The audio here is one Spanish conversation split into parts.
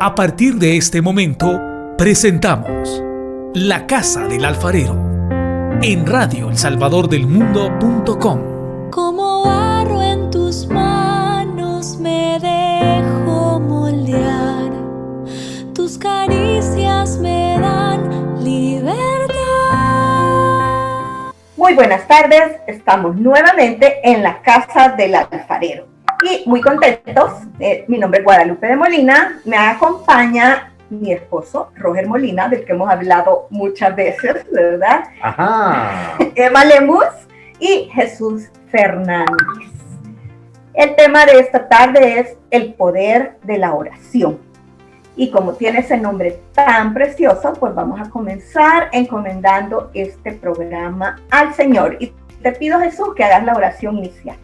A partir de este momento, presentamos La Casa del Alfarero en radioelsalvadordelmundo.com. Como barro en tus manos me dejo moldear, tus caricias me dan libertad. Muy buenas tardes, estamos nuevamente en la Casa del Alfarero y muy contentos. Mi nombre es Guadalupe de Molina, me acompaña mi esposo Roger Molina, del que hemos hablado muchas veces, ¿verdad? Ajá. Emma Lemus y Jesús Fernández. El tema de esta tarde es el poder de la oración. Y como tiene ese nombre tan precioso, pues vamos a comenzar encomendando este programa al Señor. Y te pido, Jesús, que hagas la oración inicial.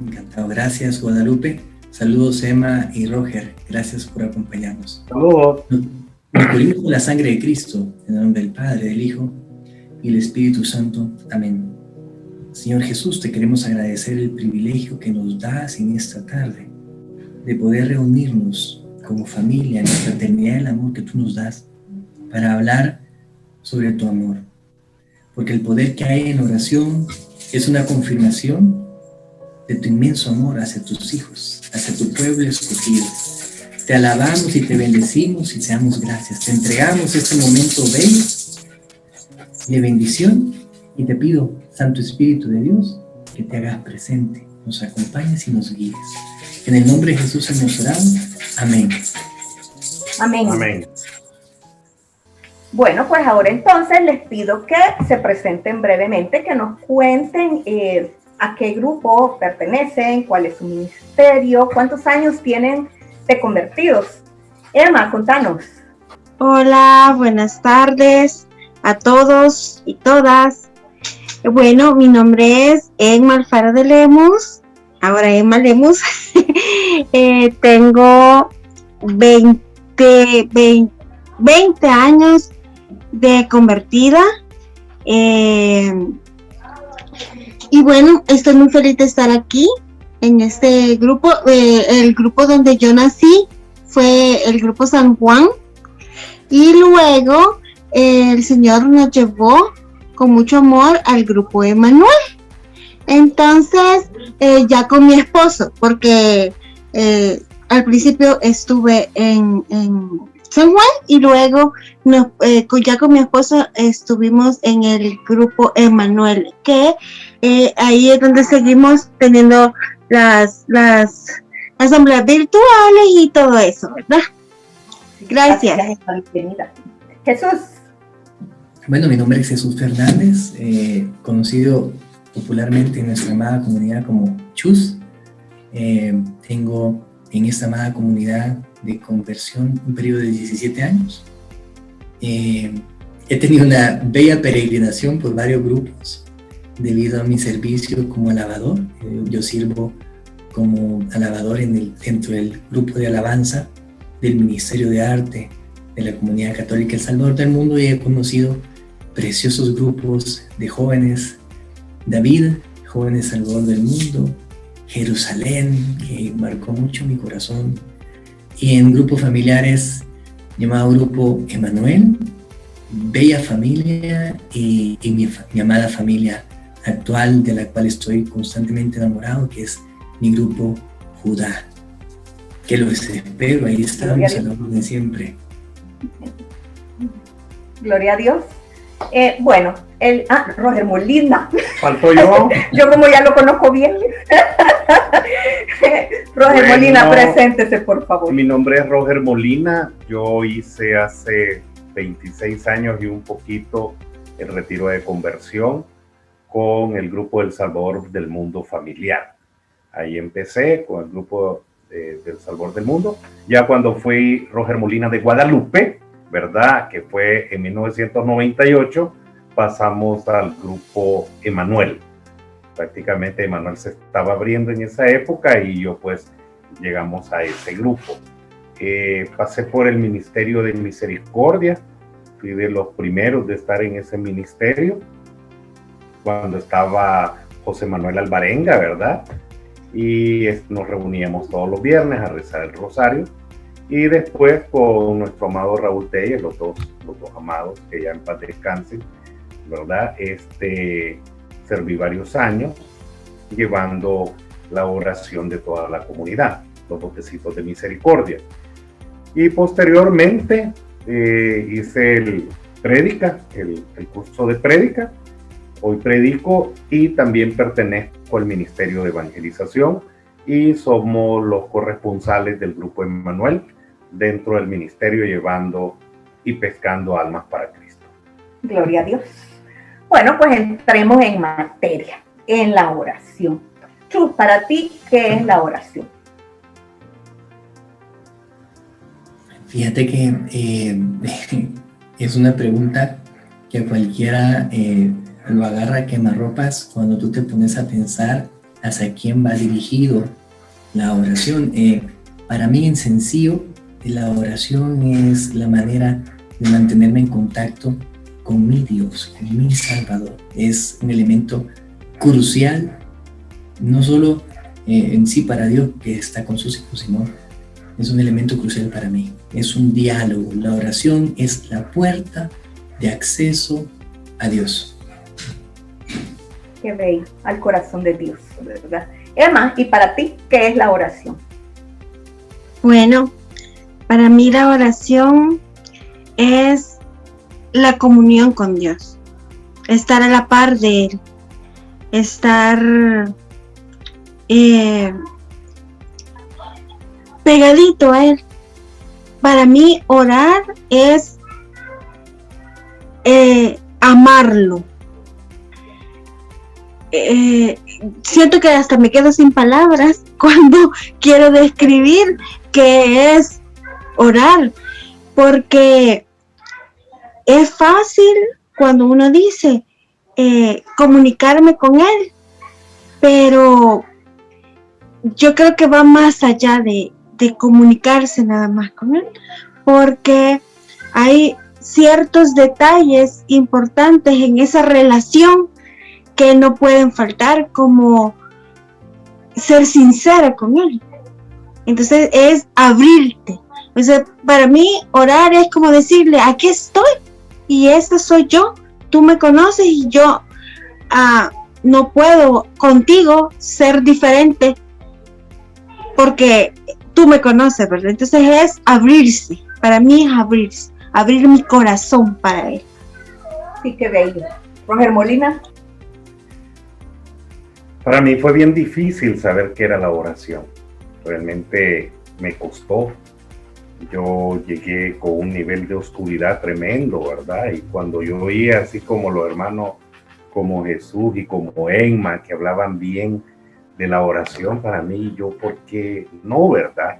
Encantado. Gracias, Guadalupe. Saludos, Emma y Roger. Gracias por acompañarnos. Saludos. Nos cubrimos con la sangre de Cristo, en el nombre del Padre, del Hijo y del Espíritu Santo. Amén. Señor Jesús, te queremos agradecer el privilegio que nos das en esta tarde de poder reunirnos como familia en la fraternidad del amor que tú nos das para hablar sobre tu amor. Porque el poder que hay en oración es una confirmación de tu inmenso amor hacia tus hijos, hacia tu pueblo escogido. Te alabamos y te bendecimos y te damos gracias. Te entregamos este momento bello de bendición y te pido, Santo Espíritu de Dios, que te hagas presente, nos acompañes y nos guíes. En el nombre de Jesús hemos orado. Amén. Amén. Amén. Bueno, pues ahora entonces les pido que se presenten brevemente, que nos cuenten a qué grupo pertenecen, cuál es su ministerio, cuántos años tienen de convertidos. Emma, contanos. Hola, buenas tardes a todos y todas. Bueno, mi nombre es Emma Alfaro de Lemus, ahora Emma Lemus. Tengo 20 años de convertida. Y bueno, estoy muy feliz de estar aquí en este grupo. El grupo donde yo nací fue el grupo San Juan. Y luego el Señor nos llevó con mucho amor al grupo Emanuel. Entonces, ya con mi esposo, porque al principio estuve en San Juan y luego ya con mi esposo estuvimos en el grupo Emanuel, que ahí es donde seguimos teniendo las asambleas virtuales y todo eso, ¿verdad? Gracias. Jesús. Bueno, mi nombre es Jesús Fernández, conocido popularmente en nuestra amada comunidad como Chus. Tengo en esta amada comunidad de conversión un periodo de 17 años. He tenido una bella peregrinación por varios grupos debido a mi servicio como alabador. Yo sirvo como alabador dentro del grupo de alabanza del Ministerio de Arte de la Comunidad Católica El Salvador del Mundo y he conocido preciosos grupos de jóvenes, David, Jóvenes Salvador del Mundo, Jerusalén, que marcó mucho mi corazón, y en grupos familiares llamado Grupo Emanuel, Bella Familia y mi amada familia actual, de la cual estoy constantemente enamorado, que es mi grupo Judá. Que los espero, ahí estamos a la orden de siempre. Gloria a Dios. Bueno, Roger Molina. Faltó yo. Yo como ya lo conozco bien. Roger Molina, preséntese, por favor. Mi nombre es Roger Molina. Yo hice hace 26 años y un poquito el retiro de conversión con el grupo del Salvador del Mundo familiar. Ahí empecé con el grupo del Salvador del Mundo. Ya cuando fui Roger Molina de Guadalupe, ¿verdad? Que fue en 1998, pasamos al grupo Emanuel. Prácticamente Emanuel se estaba abriendo en esa época y yo pues llegamos a ese grupo. Pasé por el Ministerio de Misericordia, fui de los primeros de estar en ese ministerio, cuando estaba José Manuel Alvarenga, ¿verdad? Y nos reuníamos todos los viernes a rezar el rosario. Y después con nuestro amado Raúl Telles, los dos amados, que ya en paz descansen, ¿verdad? Serví varios años llevando la oración de toda la comunidad, los botecitos de misericordia. Y posteriormente hice el curso de prédica. Hoy predico y también pertenezco al Ministerio de Evangelización y somos los corresponsales del Grupo Emmanuel dentro del ministerio, llevando y pescando almas para Cristo. Gloria a Dios. Bueno, pues entremos en materia, en la oración. Chus, para ti, ¿qué es la oración? Fíjate que es una pregunta que cualquiera lo agarra a quemarropas cuando tú te pones a pensar hacia quién va dirigido la oración. Para mí, en sencillo, la oración es la manera de mantenerme en contacto con mi Dios, con mi Salvador. Es un elemento crucial, no solo en sí para Dios que está con sus hijos, sino es un elemento crucial para mí. Es un diálogo. La oración es la puerta de acceso a Dios. Qué bello, al corazón de Dios, ¿verdad? Emma, ¿y para ti qué es la oración? Bueno, para mí la oración es la comunión con Dios, estar a la par de Él, estar pegadito a Él. Para mí orar es amarlo. Siento que hasta me quedo sin palabras cuando quiero describir qué es orar, porque es fácil cuando uno dice comunicarme con Él, pero yo creo que va más allá de comunicarse nada más con Él, porque hay ciertos detalles importantes en esa relación que no pueden faltar, como ser sincera con Él. Entonces es abrirte. O sea, para mí orar es como decirle, aquí estoy y esta soy yo, tú me conoces y yo no puedo contigo ser diferente porque tú me conoces, ¿verdad? Entonces es abrirse. Para mí es abrirse, abrir mi corazón para Él. Sí, qué bello. Roger Molina. Para mí fue bien difícil saber qué era la oración. Realmente me costó. Yo llegué con un nivel de oscuridad tremendo, ¿verdad? Y cuando yo oía así como los hermanos como Jesús y como Emma, que hablaban bien de la oración, para mí, yo, ¿por qué no, verdad?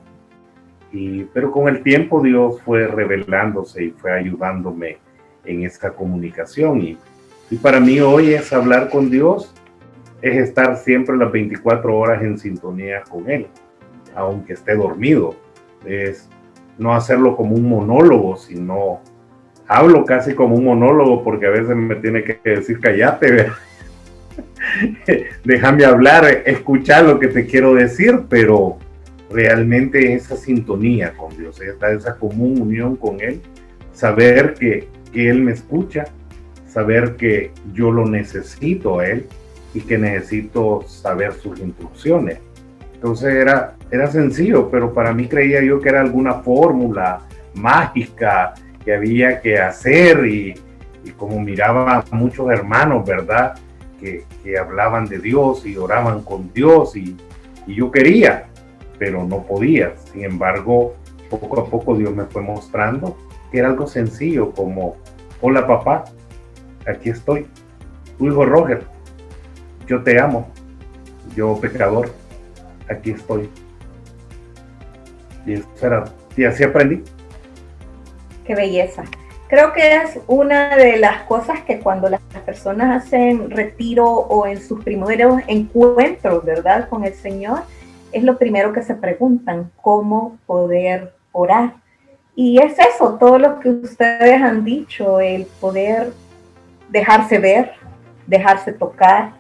Pero con el tiempo Dios fue revelándose y fue ayudándome en esta comunicación. Y para mí hoy es hablar con Dios, es estar siempre las 24 horas en sintonía con Él, aunque esté dormido. Es no hacerlo como un monólogo, sino hablo casi como un monólogo, porque a veces me tiene que decir cállate, déjame hablar, escuchar lo que te quiero decir, pero realmente esa sintonía con Dios, esa común unión con Él, saber que Él me escucha, saber que yo lo necesito a Él y que necesito saber sus instrucciones. Entonces era sencillo, pero para mí creía yo que era alguna fórmula mágica que había que hacer, y como miraba a muchos hermanos, ¿verdad? Que hablaban de Dios y oraban con Dios, y yo quería, pero no podía. Sin embargo, poco a poco Dios me fue mostrando que era algo sencillo, como: hola papá, aquí estoy, tu hijo Roger, yo te amo, yo pecador, aquí estoy. Y así aprendí. Qué belleza. Creo que es una de las cosas que cuando las personas hacen retiro o en sus primeros encuentros, ¿verdad?, con el Señor, es lo primero que se preguntan: ¿cómo poder orar? Y es eso, todo lo que ustedes han dicho, el poder dejarse ver, dejarse tocar,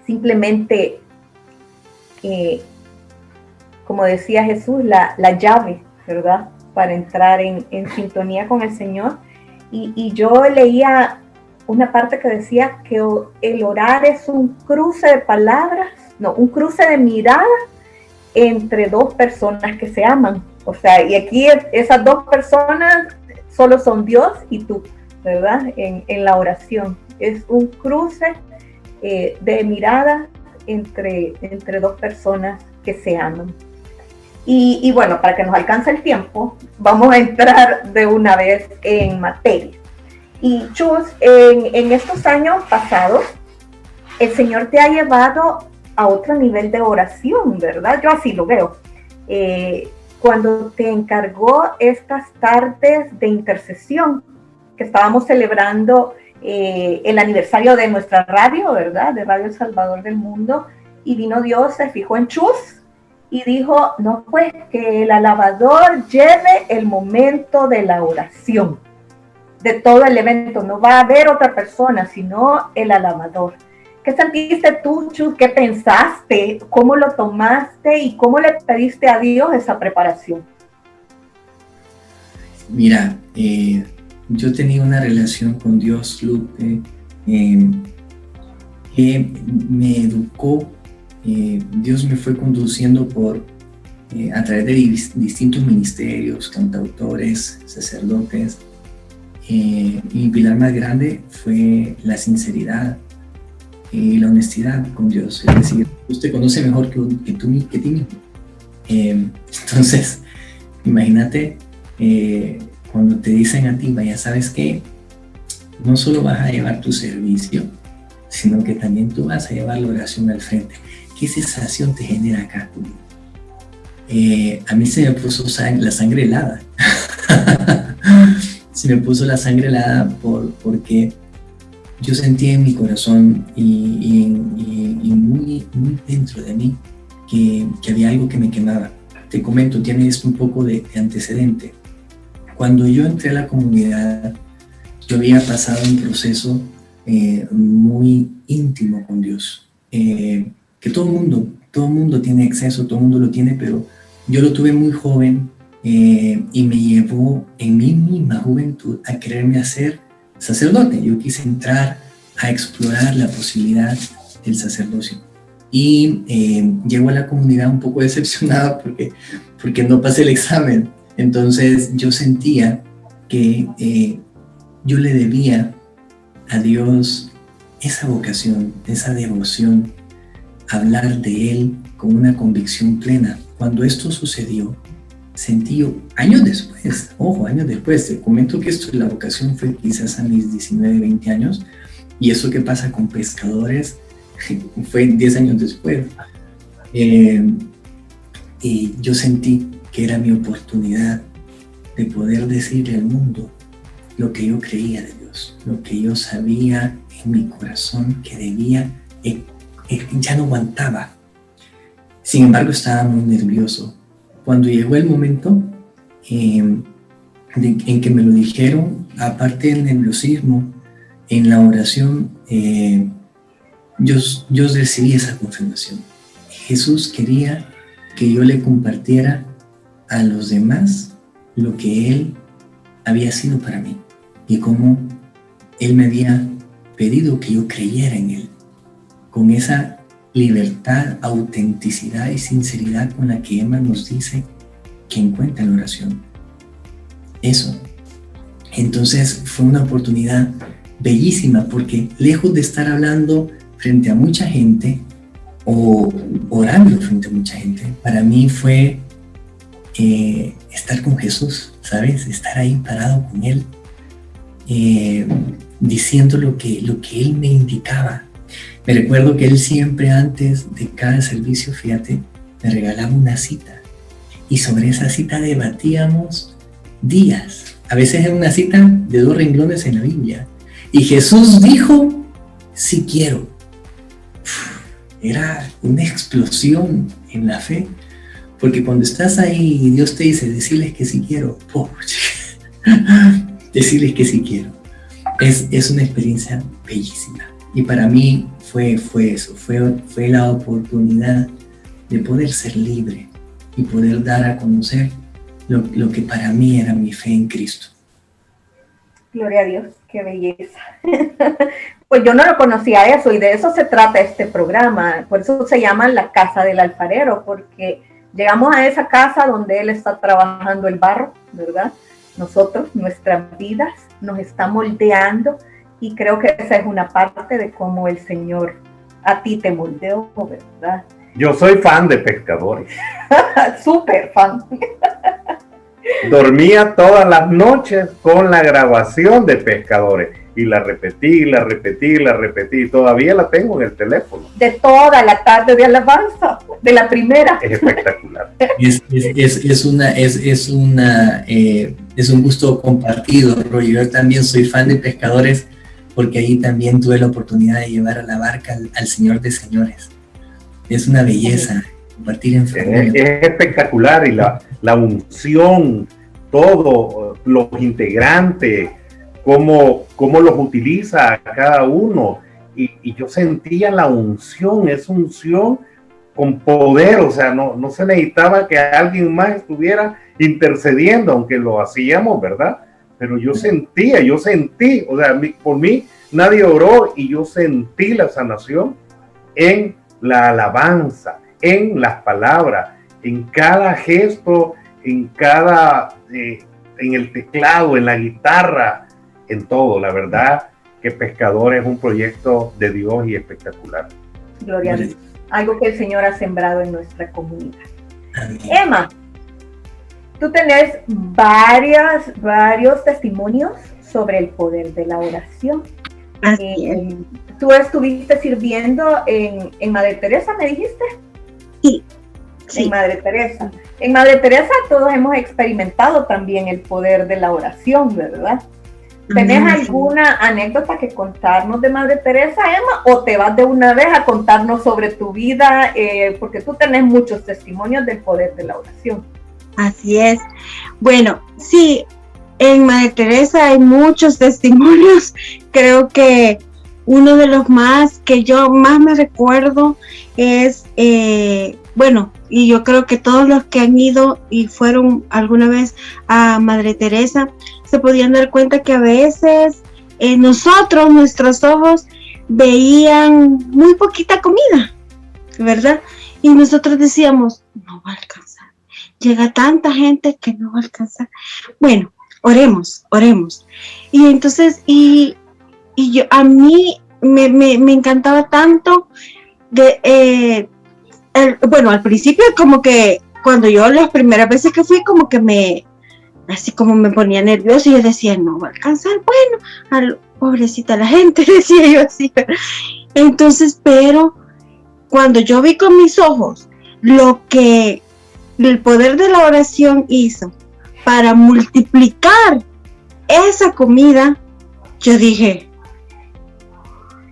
simplemente, como decía Jesús, la llave, ¿verdad? Para entrar en sintonía con el Señor. Y yo leía una parte que decía que el orar es un cruce de palabras, no, un cruce de miradas entre dos personas que se aman. O sea, y aquí esas dos personas solo son Dios y tú, ¿verdad? En la oración. Es un cruce de miradas entre dos personas que se aman. Y bueno, para que nos alcance el tiempo, vamos a entrar de una vez en materia. Y Chus, en estos años pasados, el Señor te ha llevado a otro nivel de oración, ¿verdad? Yo así lo veo. Cuando te encargó estas tardes de intercesión, que estábamos celebrando el aniversario de nuestra radio, ¿verdad? De Radio El Salvador del Mundo, y vino Dios, se fijó en Chus, y dijo, no, pues que el alabador lleve el momento de la oración, de todo el evento. No va a haber otra persona, sino el alabador. ¿Qué sentiste tú, Chus? ¿Qué pensaste? ¿Cómo lo tomaste? ¿Y cómo le pediste a Dios esa preparación? Mira, yo tenía una relación con Dios, Lupe, que me educó. Dios me fue conduciendo a través de distintos ministerios, cantautores, sacerdotes. Mi pilar más grande fue la sinceridad y la honestidad con Dios. Es decir, usted conoce mejor que ti mismo. Entonces, imagínate cuando te dicen a ti, vaya, ¿sabes qué? No solo vas a llevar tu servicio, sino que también tú vas a llevar la oración al frente. ¿Qué sensación te genera acá? A mí se me puso la sangre helada. Se me puso la sangre helada porque yo sentía en mi corazón y muy, muy dentro de mí que había algo que me quemaba. Te comento, tiene esto un poco de antecedente. Cuando yo entré a la comunidad, yo había pasado un proceso muy íntimo con Dios. Que todo el mundo tiene acceso, todo el mundo lo tiene, pero yo lo tuve muy joven y me llevó en mi misma juventud a quererme hacer sacerdote. Yo quise entrar a explorar la posibilidad del sacerdocio. Y llego a la comunidad un poco decepcionado porque no pasé el examen. Entonces yo sentía que yo le debía a Dios esa vocación, esa devoción, hablar de Él con una convicción plena. Cuando esto sucedió, sentí yo, años después, te comento que esto, la vocación fue quizás a mis 19, 20 años, y eso que pasa con pescadores fue 10 años después. Y yo sentí que era mi oportunidad de poder decirle al mundo lo que yo creía de Dios, lo que yo sabía en mi corazón que debía, ya no aguantaba. Sin embargo, estaba muy nervioso. Cuando llegó el momento en que me lo dijeron, aparte del nerviosismo, en la oración, yo recibí esa confirmación. Jesús quería que yo le compartiera a los demás lo que Él había sido para mí y cómo Él me había pedido que yo creyera en Él, con esa libertad, autenticidad y sinceridad con la que Emma nos dice que encuentra en la oración. Eso. Entonces fue una oportunidad bellísima, porque lejos de estar hablando frente a mucha gente o orando frente a mucha gente, para mí fue estar con Jesús, ¿sabes? Estar ahí parado con Él, diciendo lo que Él me indicaba. Me recuerdo que Él siempre antes de cada servicio, fíjate, me regalaba una cita, y sobre esa cita debatíamos días. A veces era una cita de 2 renglones en la Biblia. Y Jesús dijo, sí quiero. Era una explosión en la fe, porque cuando estás ahí y Dios te dice, decirles que sí quiero, decirles que sí quiero, es una experiencia bellísima. Y para mí fue eso, fue la oportunidad de poder ser libre, y poder dar a conocer lo que para mí era mi fe en Cristo. Gloria a Dios, qué belleza. Pues yo no lo conocía eso, y de eso se trata este programa. Por eso se llama La Casa del Alfarero, porque llegamos a esa casa donde Él está trabajando el barro, ¿verdad? Nosotros, nuestras vidas, nos está moldeando, y creo que esa es una parte de cómo el Señor a ti te moldeó, ¿verdad? Yo soy fan de Pescadores. Súper fan. Dormía todas las noches con la grabación de Pescadores, y la repetí, la repetí, la repetí, y todavía la tengo en el teléfono. De toda la tarde de alabanza, de la primera. Es espectacular. Es un gusto compartido, Roger. Yo también soy fan de Pescadores, porque ahí también tuve la oportunidad de llevar a la barca al Señor de Señores. Es una belleza compartir en familia. Es espectacular, y la unción, todos los integrantes, cómo los utiliza a cada uno, y yo sentía la unción, es unción con poder, o sea, no se necesitaba que alguien más estuviera intercediendo, aunque lo hacíamos, ¿verdad? Pero yo sentí, o sea, por mí nadie oró, y yo sentí la sanación en la alabanza, en las palabras, en cada gesto, en el teclado, en la guitarra, en todo. La verdad que Pescadores es un proyecto de Dios y espectacular. Gloria a Dios. Algo que el Señor ha sembrado en nuestra comunidad. Amén. Emma, tú tenés varios testimonios sobre el poder de la oración. Así es. Tú estuviste sirviendo en Madre Teresa, ¿me dijiste? Sí. En Madre Teresa. En Madre Teresa todos hemos experimentado también el poder de la oración, ¿verdad? ¿Tenés alguna anécdota que contarnos de Madre Teresa, Emma? ¿O te vas de una vez a contarnos sobre tu vida? Porque tú tenés muchos testimonios del poder de la oración. Así es. Bueno, sí, en Madre Teresa hay muchos testimonios. Creo que uno de los más que yo más me recuerdo es, bueno, y yo creo que todos los que han ido y fueron alguna vez a Madre Teresa se podían dar cuenta que a veces nuestros ojos veían muy poquita comida, ¿verdad? Y nosotros decíamos, no va a alcanzar, llega tanta gente que no va a alcanzar. Bueno, oremos. Y entonces, a mí me encantaba tanto al principio, como que cuando yo las primeras veces que fui, como que así como me ponía nerviosa, y yo decía, no va a alcanzar, bueno, pobrecita la gente, decía yo así. Entonces, pero cuando yo vi con mis ojos lo que el poder de la oración hizo para multiplicar esa comida, yo dije,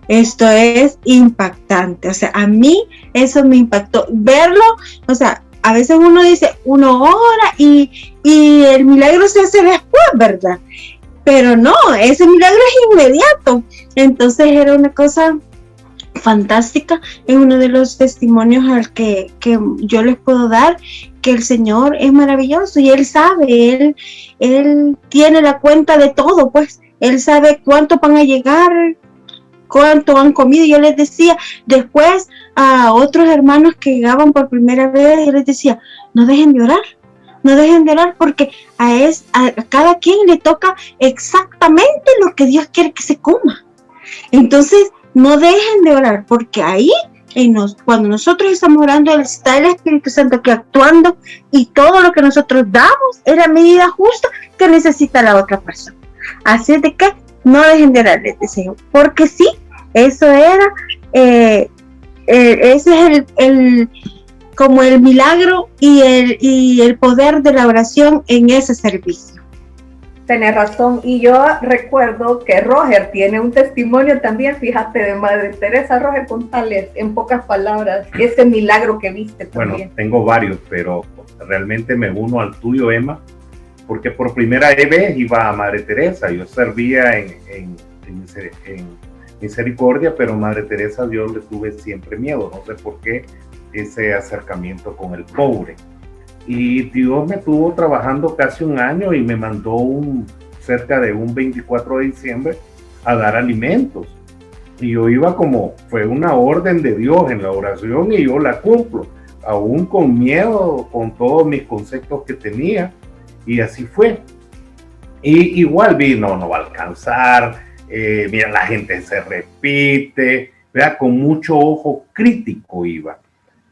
esto es impactante. O sea, a mí eso me impactó verlo. O sea, a veces uno dice, uno ora y el milagro se hace después, ¿verdad? Pero no, ese milagro es inmediato. Entonces era una cosa fantástica. Es uno de los testimonios al que yo les puedo dar, que el Señor es maravilloso y Él sabe, Él tiene la cuenta de todo, pues. Él sabe cuánto van a llegar, cuánto han comido. Yo les decía, después a otros hermanos que llegaban por primera vez, yo les decía, no dejen de orar, porque a cada quien le toca exactamente lo que Dios quiere que se coma. Entonces, no dejen de orar, porque ahí, cuando nosotros estamos orando, está el Espíritu Santo aquí actuando, y todo lo que nosotros damos es la medida justa que necesita la otra persona. Así de que no dejen de orar, les deseo, porque sí, eso era, ese es como el milagro y el poder de la oración en ese servicio. Tenés razón, y yo recuerdo que Roger tiene un testimonio también, fíjate, de Madre Teresa. Roger, contales en pocas palabras ese milagro que viste también. Bueno, tengo varios, pero realmente me uno al tuyo, Emma, porque por primera vez iba a Madre Teresa. Yo servía en Misericordia, pero Madre Teresa yo le tuve siempre miedo, no sé por qué, ese acercamiento con el pobre. Y Dios me tuvo trabajando casi un año y me mandó cerca de un 24 de diciembre a dar alimentos. Y yo iba como, fue una orden de Dios en la oración y yo la cumplo, aún con miedo, con todos mis conceptos que tenía. Y así fue. Y igual vi, no va a alcanzar, mira, la gente se repite, ¿verdad? Con mucho ojo crítico iba.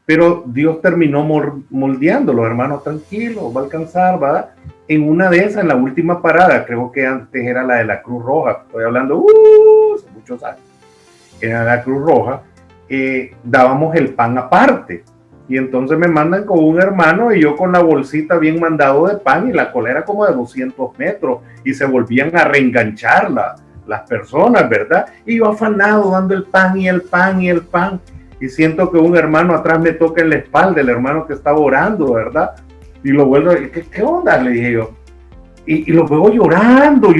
Pero Dios terminó moldeándolo, hermanos, tranquilos, va a alcanzar, ¿verdad? En una de esas, en la última parada, creo que antes era la de la Cruz Roja, estoy hablando hace muchos años, era la Cruz Roja, dábamos el pan aparte. Y entonces me mandan con un hermano y yo con la bolsita bien mandado de pan, y la cola era como de 200 metros y se volvían a reenganchar las personas, ¿verdad? Y yo afanado dando el pan y el pan y el pan. Y siento que un hermano atrás me toca en la espalda, el hermano que estaba orando, ¿verdad? Y lo vuelvo a decir, ¿qué onda? Le dije yo. Y lo veo llorando.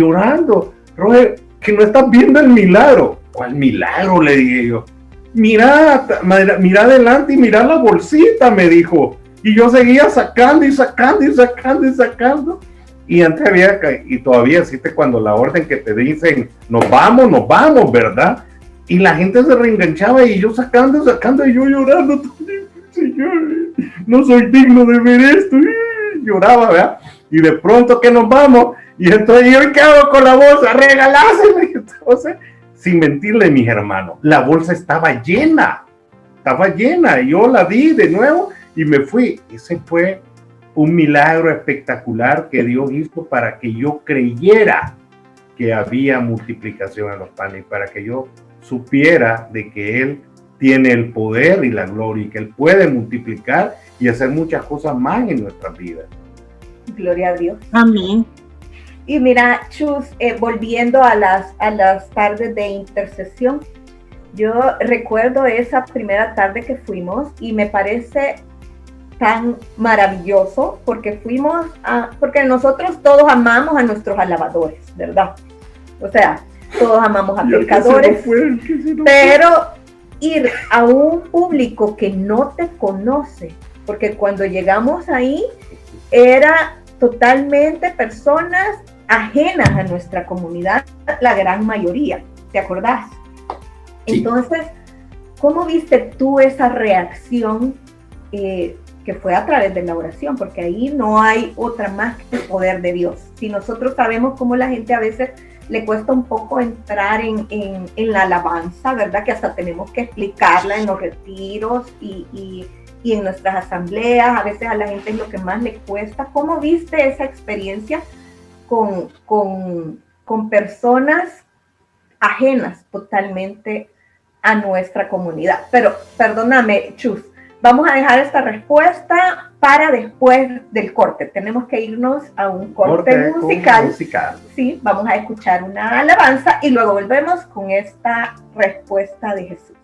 Roger, que no estás viendo el milagro. ¿Cuál milagro? Le dije yo. Mira adelante y mira la bolsita, me dijo. Y yo seguía sacando. Y antes y todavía existe cuando la orden que te dicen, nos vamos, ¿verdad? Y la gente se reenganchaba y yo sacando y yo llorando. Señor, no soy digno de ver esto. Lloraba, ¿verdad? Y de pronto que nos vamos. Y entonces yo, ¿qué hago con la bolsa? Regaláseme. Entonces, sin mentirle, mis hermanos, la bolsa estaba llena. Y yo la di de nuevo y me fui. Ese fue un milagro espectacular que Dios hizo para que yo creyera que había multiplicación en los panes, para que yo supiera de que Él tiene el poder y la gloria y que Él puede multiplicar y hacer muchas cosas más en nuestras vidas. Gloria a Dios. Amén. Y mira, Chus, volviendo a las tardes de intercesión, yo recuerdo esa primera tarde que fuimos y me parece tan maravilloso porque porque nosotros todos amamos a nuestros alabadores, ¿verdad? O sea, todos amamos a pecadores, pero ir a un público que no te conoce, porque cuando llegamos ahí era totalmente personas ajenas a nuestra comunidad, la gran mayoría, ¿te acordás? Sí. Entonces, ¿cómo viste tú esa reacción que fue a través de la oración? Porque ahí no hay otra más que el poder de Dios. Si nosotros sabemos cómo la gente a veces le cuesta un poco entrar en la alabanza, ¿verdad? Que hasta tenemos que explicarla en los retiros y en nuestras asambleas, a veces a la gente es lo que más le cuesta. ¿Cómo viste esa experiencia con personas ajenas totalmente a nuestra comunidad? Pero perdóname, Chus, vamos a dejar esta respuesta para después del corte. Tenemos que irnos a un corte musical. Sí, vamos a escuchar una alabanza y luego volvemos con esta respuesta de Jesús.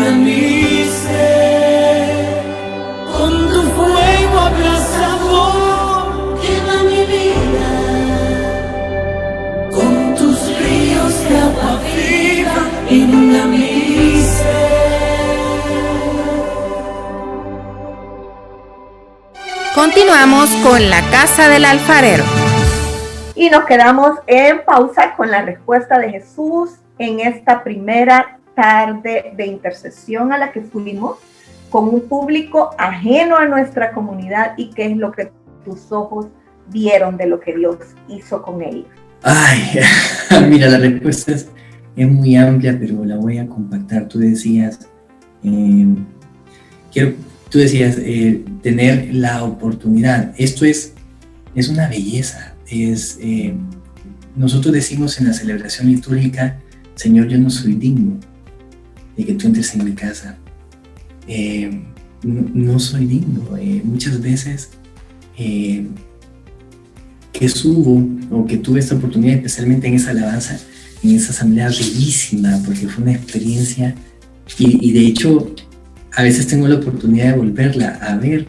Inunda mi ser con tu fuego abrasador. Quema mi vida con tus ríos de agua viva. Inunda mi ser. Continuamos con La Casa del Alfarero. Y nos quedamos en pausa con la respuesta de Jesús en esta primera tarde de intercesión a la que fuimos con un público ajeno a nuestra comunidad y qué es lo que tus ojos vieron de lo que Dios hizo con ellos. Ay, mira, la respuesta es muy amplia, pero la voy a compactar. Tú decías, tener la oportunidad. Esto es una belleza. Nosotros decimos en la celebración litúrgica, Señor, yo no soy digno de que tú entres en mi casa. No soy digno. Muchas veces que subo o que tuve esta oportunidad, especialmente en esa alabanza, en esa asamblea bellísima, porque fue una experiencia y de hecho a veces tengo la oportunidad de volverla a ver.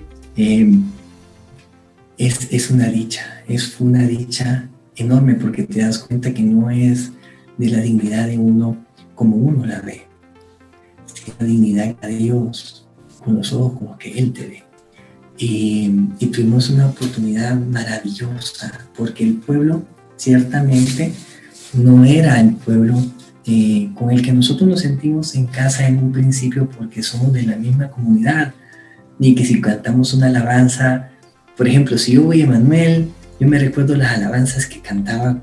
Es una dicha enorme, porque te das cuenta que no es de la dignidad de uno como uno la ve, es la dignidad de Dios con los ojos con los que Él te ve. Y tuvimos una oportunidad maravillosa, porque el pueblo ciertamente no era el pueblo con el que nosotros nos sentimos en casa en un principio, porque somos de la misma comunidad, ni que si cantamos una alabanza. Por ejemplo, si yo voy a Emanuel, yo me recuerdo las alabanzas que cantaba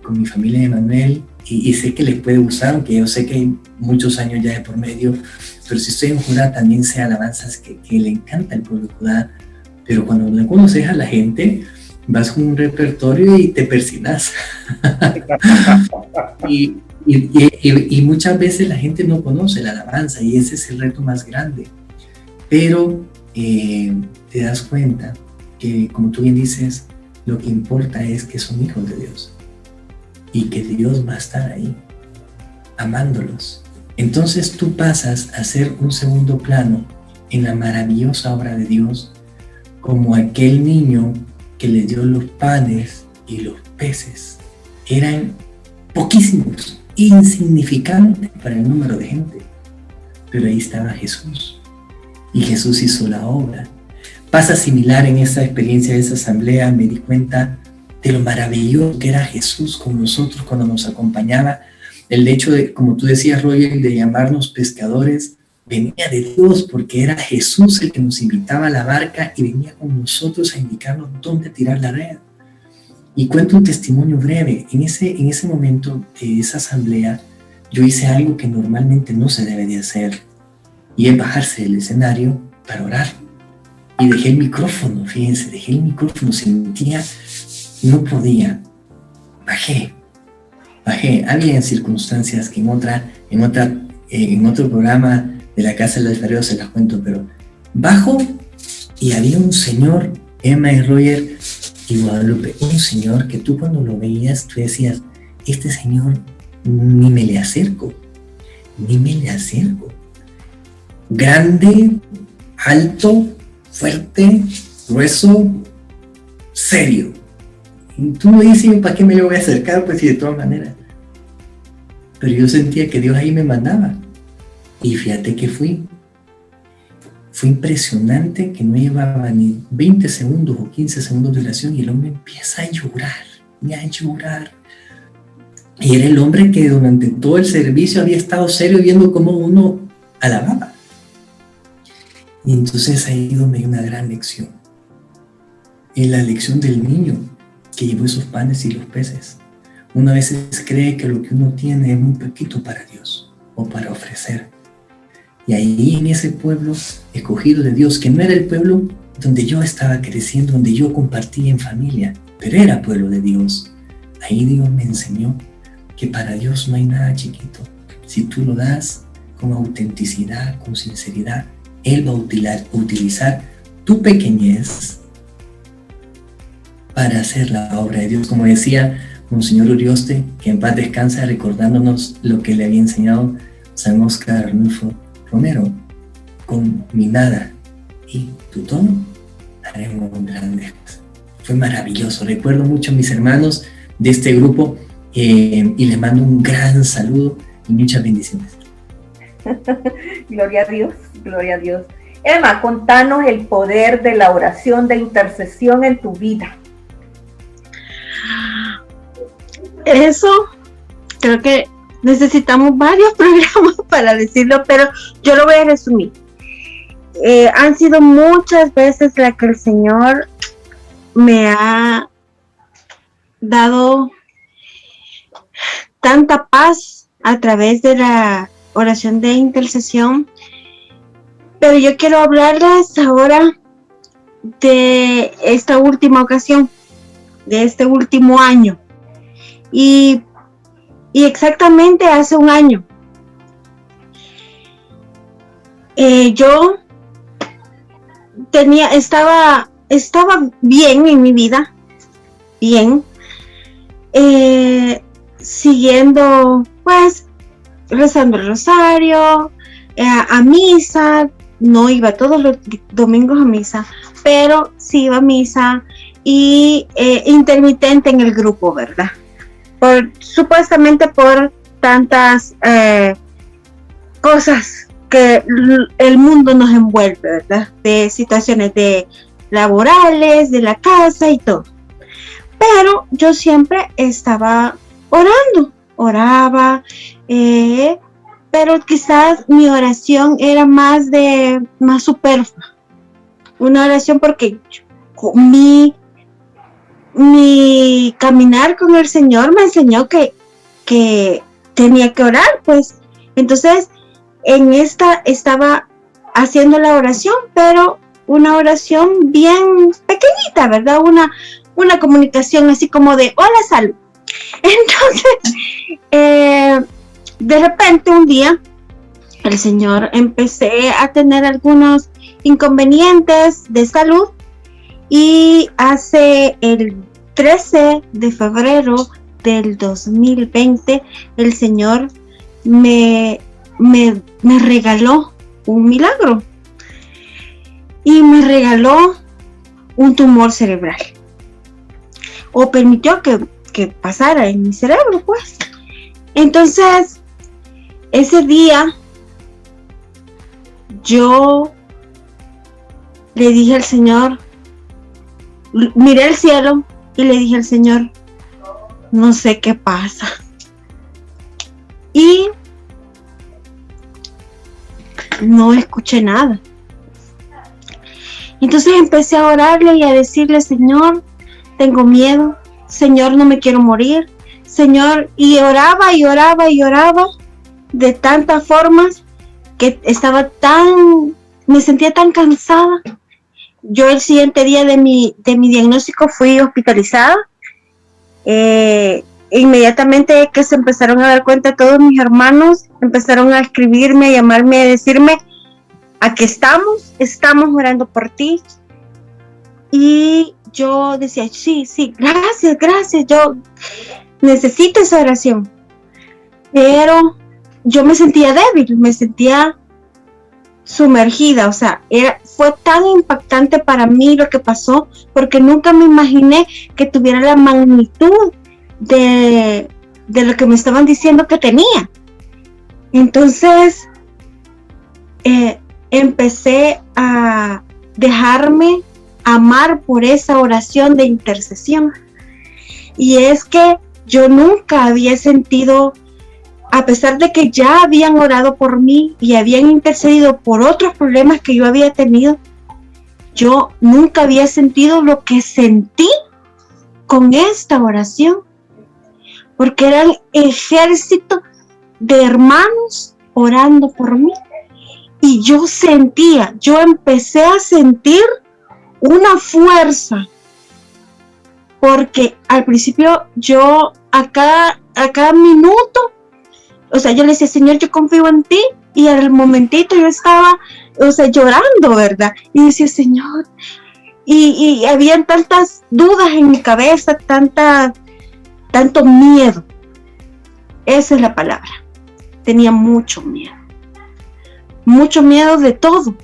con mi familia de Emanuel, y sé que les puede gustar, aunque yo sé que hay muchos años ya de por medio, pero si estoy en Judá también sé alabanzas que le encanta al pueblo de Judá. Pero cuando no conoces a la gente, vas con un repertorio y te persinas. y muchas veces la gente no conoce la alabanza, y ese es el reto más grande. Pero te das cuenta que, como tú bien dices, lo que importa es que son hijos de Dios y que Dios va a estar ahí amándolos. Entonces tú pasas a ser un segundo plano en la maravillosa obra de Dios, como aquel niño que le dio los panes y los peces. Eran poquísimos, insignificantes para el número de gente, pero ahí estaba Jesús, y Jesús hizo la obra. Pasa similar en esa experiencia de esa asamblea. Me di cuenta de lo maravilloso que era Jesús con nosotros cuando nos acompañaba. El hecho de, como tú decías, Roger, de llamarnos pescadores, venía de Dios, porque era Jesús el que nos invitaba a la barca y venía con nosotros a indicarnos dónde tirar la red. Y cuento un testimonio breve. En ese momento de esa asamblea, yo hice algo que normalmente no se debe de hacer, y es bajarse del escenario para orar. Y dejé el micrófono, fíjense, sentía, no podía, bajé. Había circunstancias que en otro programa de la Casa del Alfarero se las cuento, pero bajo y había un señor, Emma y Roger y Guadalupe, un señor que tú cuando lo veías, tú decías, este señor ni me le acerco. Grande, alto, fuerte, grueso, serio. Y tú me dices, ¿para qué me le voy a acercar? Pues sí, de todas maneras. Pero yo sentía que Dios ahí me mandaba. Y fíjate que fui. Fue impresionante que no llevaba ni 20 segundos o 15 segundos de oración y el hombre empieza a llorar. Y era el hombre que durante todo el servicio había estado serio viendo cómo uno alababa. Y entonces ahí donde hay una gran lección. Es la lección del niño que llevó esos panes y los peces. Uno a veces cree que lo que uno tiene es muy poquito para Dios o para ofrecer. Y ahí en ese pueblo escogido de Dios, que no era el pueblo donde yo estaba creciendo, donde yo compartía en familia, pero era pueblo de Dios. Ahí Dios me enseñó que para Dios no hay nada chiquito. Si tú lo das con autenticidad, con sinceridad, Él va a utilizar tu pequeñez para hacer la obra de Dios. Como decía Monseñor Urioste, que en paz descansa, recordándonos lo que le había enseñado San Óscar Arnulfo Romero, con mi nada y tu tono haremos grandes cosas. Fue maravilloso. Recuerdo mucho a mis hermanos de este grupo y les mando un gran saludo y muchas bendiciones. Gloria a Dios, gloria a Dios. Emma, contanos el poder de la oración de intercesión en tu vida. Eso, creo que necesitamos varios programas para decirlo, pero yo lo voy a resumir. Han sido muchas veces la que el Señor me ha dado tanta paz a través de la oración de intercesión, pero yo quiero hablarles ahora de esta última ocasión, de este último año, y exactamente hace un año yo estaba bien en mi vida, bien, siguiendo, pues, rezando el rosario, a misa. No iba todos los domingos a misa, pero sí iba a misa y intermitente en el grupo, ¿verdad? Supuestamente por tantas cosas que el mundo nos envuelve, ¿verdad? De situaciones laborales, de la casa y todo. Pero yo siempre estaba oraba, pero quizás mi oración era más superflua. Una oración porque mi caminar con el Señor me enseñó que tenía que orar, pues. Entonces, en esta estaba haciendo la oración, pero una oración bien pequeñita, ¿verdad? Una comunicación así como de hola, salud. Entonces, de repente un día el Señor empecé a tener algunos inconvenientes de salud y hace el 13 de febrero del 2020 el Señor me regaló un milagro y me regaló un tumor cerebral, o permitió que pasara en mi cerebro, pues. Entonces, ese día yo le dije al Señor, miré al cielo y le dije al Señor, no sé qué pasa. Y no escuché nada. Entonces empecé a orarle y a decirle, Señor, tengo miedo, Señor, no me quiero morir, Señor, y oraba de tantas formas que me sentía tan cansada. Yo el siguiente día de mi diagnóstico fui hospitalizada. Inmediatamente que se empezaron a dar cuenta, todos mis hermanos empezaron a escribirme, a llamarme, a decirme, aquí estamos orando por ti. Y yo decía, sí, gracias, yo necesito esa oración. Pero yo me sentía débil, me sentía sumergida, o sea, fue tan impactante para mí lo que pasó, porque nunca me imaginé que tuviera la magnitud de lo que me estaban diciendo que tenía. Entonces empecé a dejarme amar por esa oración de intercesión, y es que yo nunca había sentido, a pesar de que ya habían orado por mí y habían intercedido por otros problemas que yo había tenido, yo nunca había sentido lo que sentí con esta oración, porque era el ejército de hermanos orando por mí. Y yo empecé a sentir una fuerza, porque al principio yo a cada minuto, o sea, yo le decía, Señor, yo confío en ti, y al momentito yo estaba, o sea, llorando, ¿verdad? Y decía, Señor, y habían tantas dudas en mi cabeza, tanto miedo. Esa es la palabra. Tenía mucho miedo. mucho miedo de todo.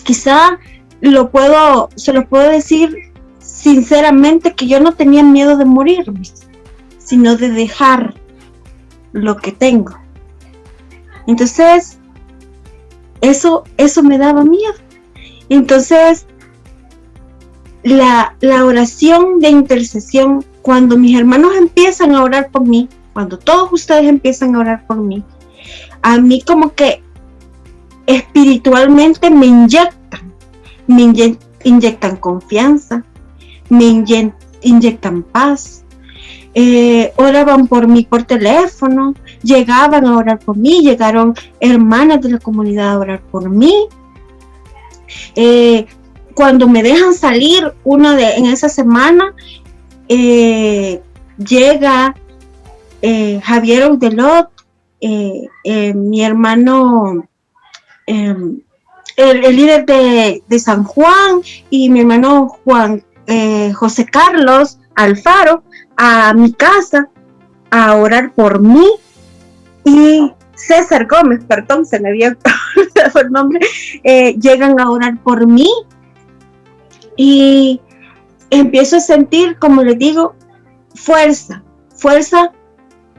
Quizá se lo puedo decir sinceramente que yo no tenía miedo de morirme, sino de dejar lo que tengo. Entonces, eso me daba miedo. Entonces, la oración de intercesión, cuando mis hermanos empiezan a orar por mí, cuando todos ustedes empiezan a orar por mí, a mí como que espiritualmente me inyectan confianza, me inyectan paz. Oraban por mí por teléfono, llegaban a orar por mí, llegaron hermanas de la comunidad a orar por mí. Cuando me dejan salir en esa semana, llega Javier Audelot, mi hermano, el líder de San Juan, y mi hermano José Carlos Alfaro, a mi casa a orar por mí, y César Gómez, perdón, se me había olvidado el nombre, llegan a orar por mí, y empiezo a sentir, como les digo, fuerza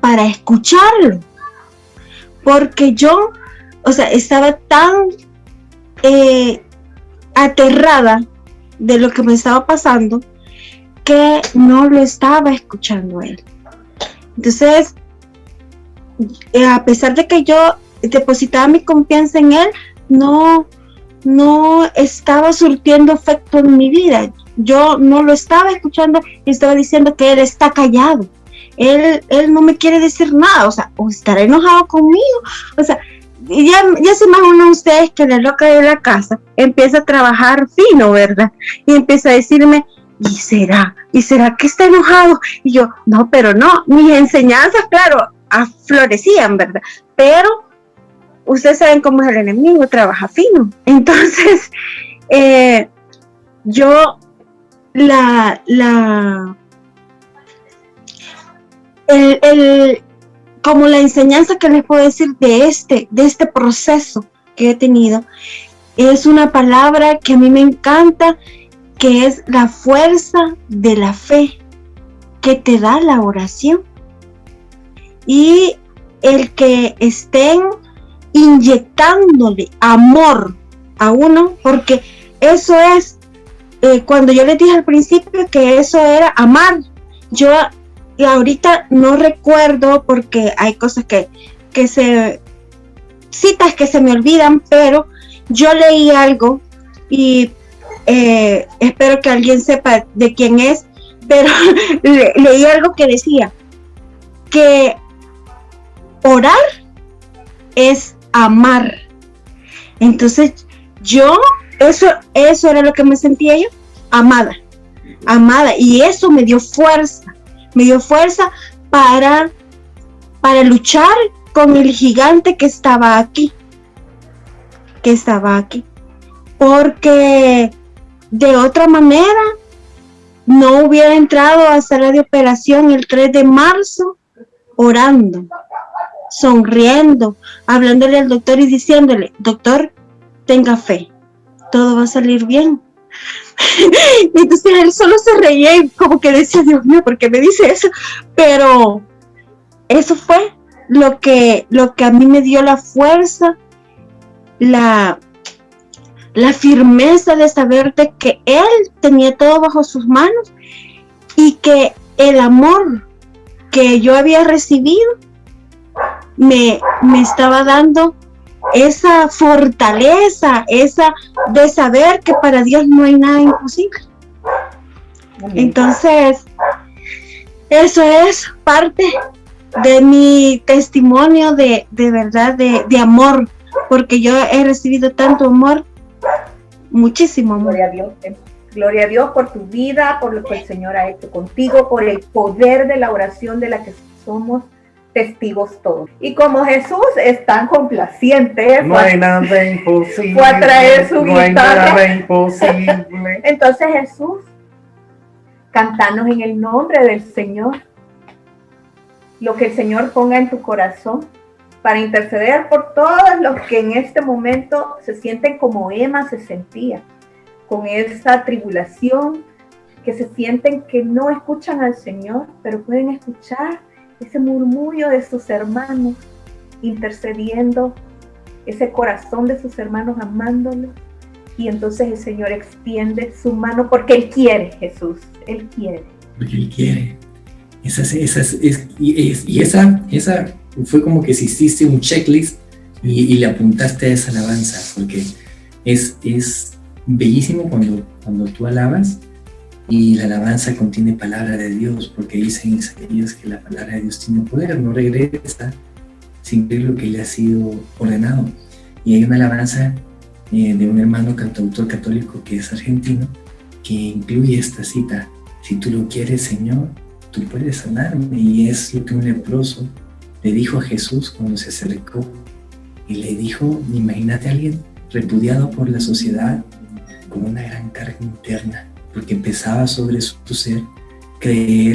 para escucharlo, porque yo, estaba tan aterrada de lo que me estaba pasando que no lo estaba escuchando a él. Entonces, a pesar de que yo depositaba mi confianza en él, no estaba surtiendo efecto en mi vida. Yo no lo estaba escuchando y estaba diciendo que él está callado. Él no me quiere decir nada, o estará enojado conmigo. Ya se imaginan ustedes que la loca de la casa empieza a trabajar fino, ¿verdad? Y empieza a decirme, ¿y será que está enojado? Y yo, no, pero no, mis enseñanzas, claro, florecían, ¿verdad? Pero ustedes saben cómo es el enemigo, trabaja fino. Entonces, yo, como la enseñanza que les puedo decir de este proceso que he tenido, es una palabra que a mí me encanta, que es la fuerza de la fe que te da la oración. Y el que estén inyectándole amor a uno, porque eso es, cuando yo les dije al principio que eso era amar, yo ahorita no recuerdo porque hay cosas citas que se me olvidan, pero yo leí algo y espero que alguien sepa de quién es, pero leí algo que decía que orar es amar. Entonces eso era lo que me sentía yo, amada, y eso me dio fuerza para luchar con el gigante que estaba aquí, porque de otra manera no hubiera entrado a sala de operación el 3 de marzo orando, sonriendo, hablándole al doctor y diciéndole, doctor, tenga fe, todo va a salir bien. Y entonces él solo se reía y como que decía, Dios mío, ¿por qué me dice eso? Pero eso fue lo que a mí me dio la fuerza, la firmeza de saber de que él tenía todo bajo sus manos y que el amor que yo había recibido me estaba dando esa fortaleza, esa de saber que para Dios no hay nada imposible. Entonces, eso es parte de mi testimonio de verdad, de amor, porque yo he recibido tanto amor, muchísimo amor. Gloria a Dios por tu vida, por lo que el Señor ha hecho contigo, por el poder de la oración de la que somos testigos todos. Y como Jesús es tan complaciente, no hay nada imposible, fue a traer su no hay guitarra. nada imposible. Entonces, Jesús, cantanos en el nombre del Señor lo que el Señor ponga en tu corazón para interceder por todos los que en este momento se sienten como Emma se sentía, con esa tribulación, que se sienten que no escuchan al Señor, pero pueden escuchar ese murmullo de sus hermanos, intercediendo, ese corazón de sus hermanos amándolos, y entonces el Señor extiende su mano porque Él quiere, Jesús, Él quiere. Porque Él quiere. Esa fue como que si hiciste un checklist y le apuntaste a esa alabanza, porque es bellísimo cuando tú alabas y la alabanza contiene palabra de Dios, porque dice en Isaías que la palabra de Dios tiene poder, no regresa sin cumplir lo que le ha sido ordenado. Y hay una alabanza de un hermano cantautor católico que es argentino, que incluye esta cita: si tú lo quieres, Señor, tú puedes sanarme. Y es lo que un leproso le dijo a Jesús cuando se acercó y le dijo, imagínate a alguien repudiado por la sociedad con una gran carga interna, porque empezaba sobre su ser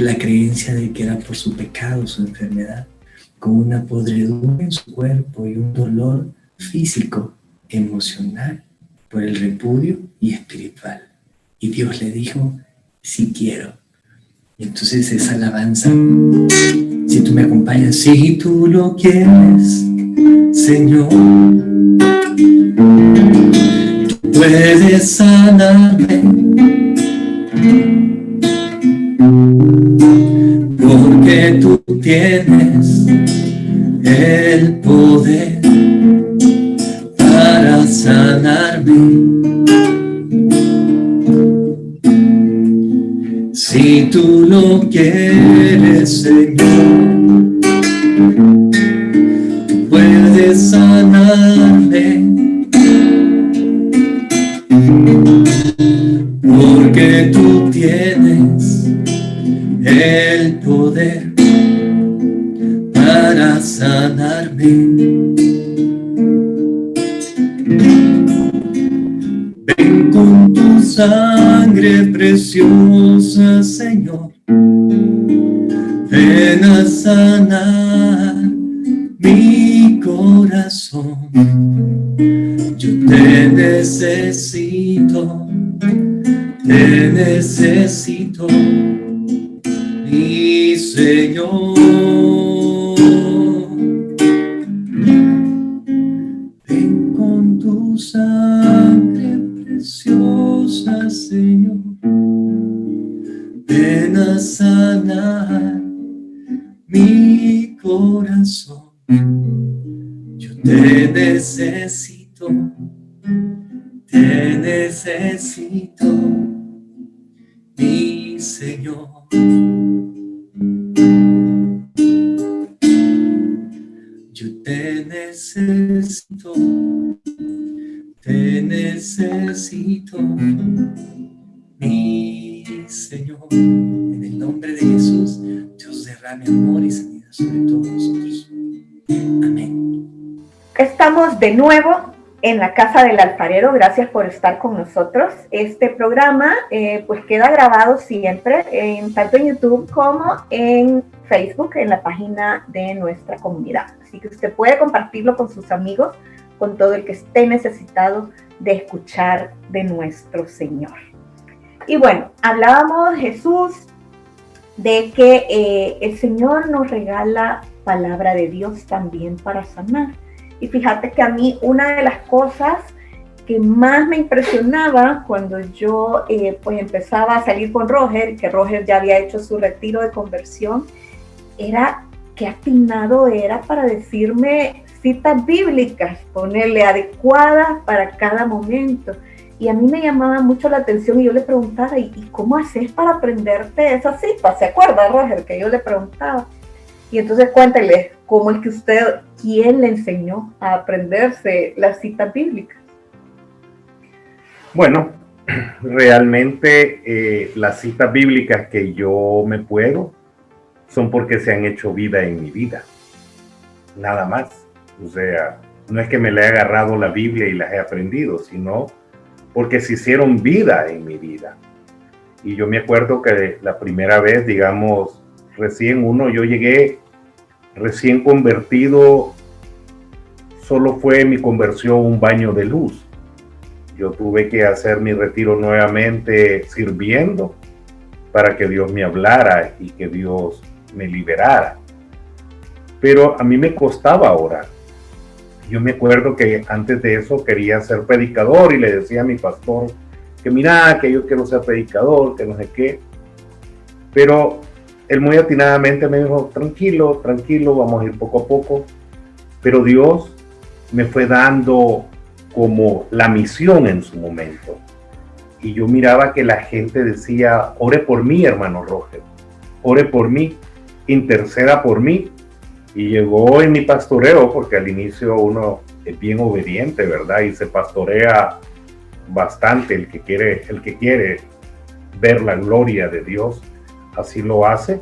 la creencia de que era por su pecado, su enfermedad, con una podredumbre en su cuerpo y un dolor físico, emocional, por el repudio y espiritual. Y Dios le dijo, sí quiero. Y entonces esa alabanza, si tú me acompañas, si tú lo quieres, Señor, tú puedes sanarme, porque tú tienes el poder para sanarme. Si tú lo quieres, Señor, tú puedes sanarme, porque tú tienes el poder para sanarme. Ven con tu sangre preciosa, Señor, ven a sanar mi corazón. Yo te necesito, mi Señor. Ven con tu sangre preciosa, Señor, ven a sanar mi corazón. Yo te necesito, mi Señor. Yo te necesito, mi Señor. En el nombre de Jesús, Dios derrame amor y sanidad sobre todos nosotros. Amén. Estamos de nuevo en la Casa del Alfarero. Gracias por estar con nosotros. Este programa pues queda grabado siempre, tanto en YouTube como en Facebook, en la página de nuestra comunidad. Así que usted puede compartirlo con sus amigos, con todo el que esté necesitado de escuchar de nuestro Señor. Y bueno, hablábamos, Jesús, de que el Señor nos regala palabra de Dios también para sanar. Y fíjate que a mí una de las cosas que más me impresionaba cuando yo pues empezaba a salir con Roger, que Roger ya había hecho su retiro de conversión, era qué atinado era para decirme citas bíblicas, ponerle adecuadas para cada momento. Y a mí me llamaba mucho la atención y yo le preguntaba, ¿y cómo haces para aprenderte esas citas? ¿Se acuerda, Roger, que yo le preguntaba? Y entonces cuéntale, ¿cómo es que usted, quién le enseñó a aprenderse las citas bíblicas? Bueno, realmente las citas bíblicas que yo me puedo son porque se han hecho vida en mi vida. Nada más. O sea, no es que me le he agarrado la Biblia y las he aprendido, sino porque se hicieron vida en mi vida. Y yo me acuerdo que la primera vez, digamos, yo llegué recién convertido solo fue mi conversión un baño de luz. Yo tuve que hacer mi retiro nuevamente sirviendo para que Dios me hablara y que Dios me liberara. Pero a mí me costaba orar. Yo me acuerdo que antes de eso quería ser predicador y le decía a mi pastor que mira, que yo quiero ser predicador, que no sé qué. Pero él muy atinadamente me dijo, tranquilo, tranquilo, vamos a ir poco a poco. Pero Dios me fue dando como la misión en su momento. Y yo miraba que la gente decía, ore por mí, hermano Roger, ore por mí, interceda por mí. Y llegó en mi pastoreo, porque al inicio uno es bien obediente, ¿verdad? Y se pastorea bastante, el que quiere ver la gloria de Dios, así lo hace.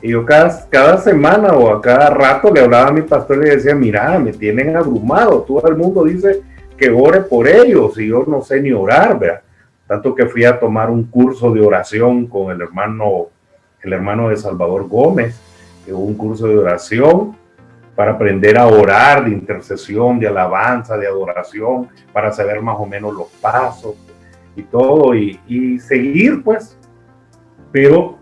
Y yo cada semana o a cada rato le hablaba a mi pastor y le decía, mira, me tienen abrumado, todo el mundo dice que ore por ellos y yo no sé ni orar, ¿verdad? Tanto que fui a tomar un curso de oración con el hermano de Salvador Gómez, un curso de oración para aprender a orar, de intercesión, de alabanza, de adoración, para saber más o menos los pasos y todo, y seguir pues. Pero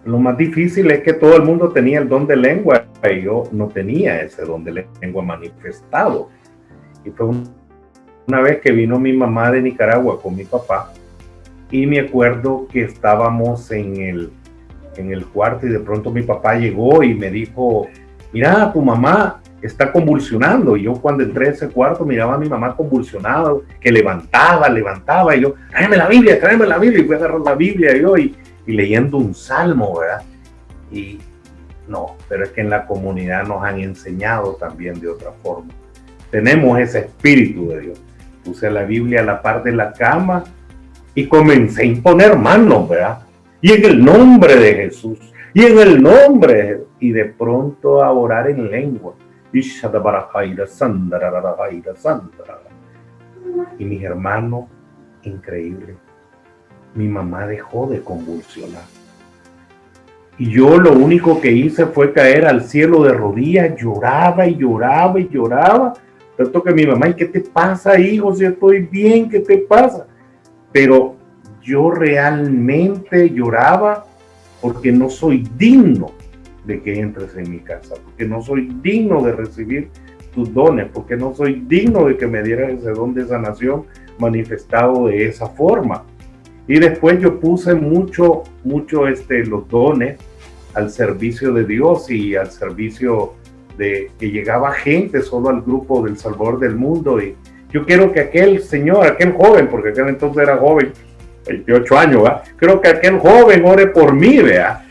lo más difícil es que todo el mundo tenía el don de lengua y yo no tenía ese don de lengua manifestado. Y fue una vez que vino mi mamá de Nicaragua con mi papá y me acuerdo que estábamos en el cuarto y de pronto mi papá llegó y me dijo, mira, tu mamá está convulsionando. Y yo cuando entré a ese cuarto miraba a mi mamá convulsionada, que levantaba, y yo, tráeme la Biblia, y fui a agarrar la Biblia yo y leyendo un salmo, ¿verdad? Y no, pero es que en la comunidad nos han enseñado también de otra forma. Tenemos ese espíritu de Dios. Puse la Biblia a la par de la cama y comencé a imponer manos, ¿verdad? Y en el nombre de Jesús, y en el nombre de Jesús, y de pronto a orar en lengua. Y mis hermanos, increíble, mi mamá dejó de convulsionar. Y yo lo único que hice fue caer al cielo de rodillas, lloraba y lloraba y lloraba. Tanto que mi mamá, ¿y qué te pasa, hijo? Si estoy bien, ¿qué te pasa? Pero yo realmente lloraba porque no soy digno de que entres en mi casa, porque no soy digno de recibir tus dones, porque no soy digno de que me dieras ese don de sanación manifestado de esa forma. Y después yo puse mucho los dones al servicio de Dios y al servicio de que llegaba gente solo al grupo del Salvador del Mundo. Y yo quiero que aquel señor, aquel joven, porque aquel entonces era joven, 28 años, ¿verdad? Creo que aquel joven ore por mí, ¿verdad?